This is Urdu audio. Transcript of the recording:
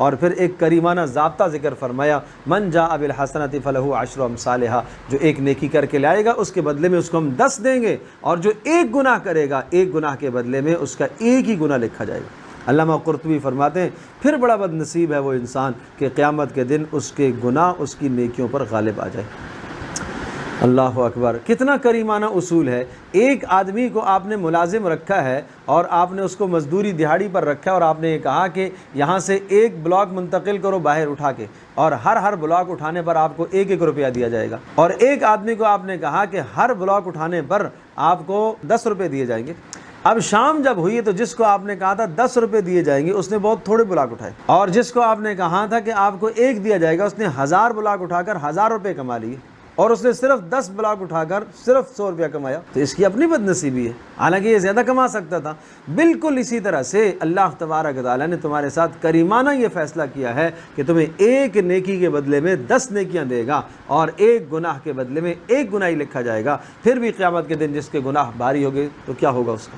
اور پھر ایک کریمانہ ضابطہ ذکر فرمایا، من جاء بالحسنۃ فلہ عشر امثالھا، جو ایک نیکی کر کے لائے گا اس کے بدلے میں اس کو ہم 10 دیں گے، اور جو ایک گناہ کرے گا ایک گناہ کے بدلے میں اس کا ایک ہی گناہ لکھا جائے گا۔ علامہ قرطبی فرماتے ہیں پھر بڑا بد نصیب ہے وہ انسان کہ قیامت کے دن اس کے گناہ اس کی نیکیوں پر غالب آ جائے۔ اللہ اکبر، کتنا کریمانہ اصول ہے۔ ایک آدمی کو آپ نے ملازم رکھا ہے اور آپ نے اس کو مزدوری دہاڑی پر رکھا ہے، اور آپ نے یہ کہا کہ یہاں سے ایک بلاک منتقل کرو باہر اٹھا کے، اور ہر بلاک اٹھانے پر آپ کو 1 روپیہ دیا جائے گا، اور ایک آدمی کو آپ نے کہا کہ ہر بلاک اٹھانے پر آپ کو 10 روپے دیے جائیں گے۔ اب شام جب ہوئی تو جس کو آپ نے کہا تھا 10 روپے دیے جائیں گے اس نے بہت تھوڑے بلاک اٹھائے، اور جس کو آپ نے کہا تھا کہ آپ کو 1 دیا جائے گا اس نے 1000 بلاک اٹھا کر 1000 روپے کما لیے، اور اس نے صرف 10 بلاک اٹھا کر صرف 100 روپیہ کمایا۔ تو اس کی اپنی بد نصیبی ہے، حالانکہ یہ زیادہ کما سکتا تھا۔ بالکل اسی طرح سے اللہ تبارک و تعالیٰ نے تمہارے ساتھ کریمانہ یہ فیصلہ کیا ہے کہ تمہیں ایک نیکی کے بدلے میں 10 نیکیاں دے گا، اور ایک گناہ کے بدلے میں ایک گناہ ہی لکھا جائے گا۔ پھر بھی قیامت کے دن جس کے گناہ بھاری ہوگے تو کیا ہوگا اس کا؟